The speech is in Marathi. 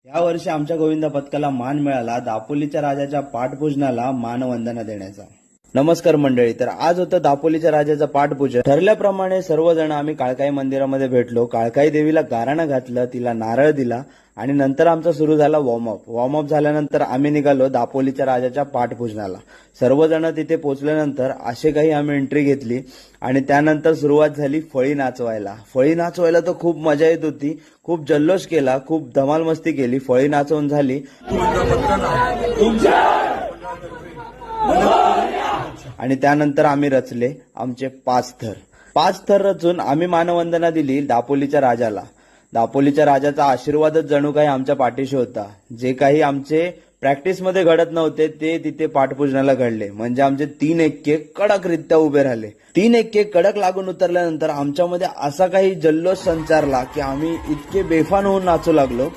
या वर्षी आमच्या गोविंदा पथकाला मान मिळाला दापोलीच्या राजाच्या पाठपूजनाला मानवंदना देण्याचा। नमस्कार मंडळी, तर आज होतं दापोलीच्या राजाचं पाठपूजन। ठरल्याप्रमाणे सर्वजण आम्ही काळकाई मंदिरामध्ये भेटलो। काळकाई देवीला गाराणं घातलं, तिला नारळ दिला आणि नंतर आमचा सुरू झाला वॉर्मअप झाल्यानंतर आम्ही निघालो दापोलीच्या राजाच्या पाठपूजनाला। सर्वजण तिथे पोहोचल्यानंतर असे काही आम्ही एंट्री घेतली आणि त्यानंतर सुरुवात झाली फळी नाचवायला। फळी नाचवायला तर खूप मजा येत होती, खूप जल्लोष केला, खूप धमाल मस्ती केली। फळी नाचवून झाली आणि त्यानंतर आम्ही रचले आमचे 5 थर रचून आम्ही मानवंदना दिली दापोलीच्या राजाला। दापोलीच्या राजाचा आशीर्वादच जणू काही आमच्या पाठीशी होता। जे काही आमचे प्रॅक्टिसमध्ये घडत नव्हते ते तिथे पाठपूजनाला घडले। म्हणजे आमचे 3 एक्के कडकरित्या उभे राहिले। 3 एक्के कडक लागून उतरल्यानंतर आमच्यामध्ये असा काही जल्लोष संचारला की आम्ही इतके बेफान होऊन नाचू लागलो।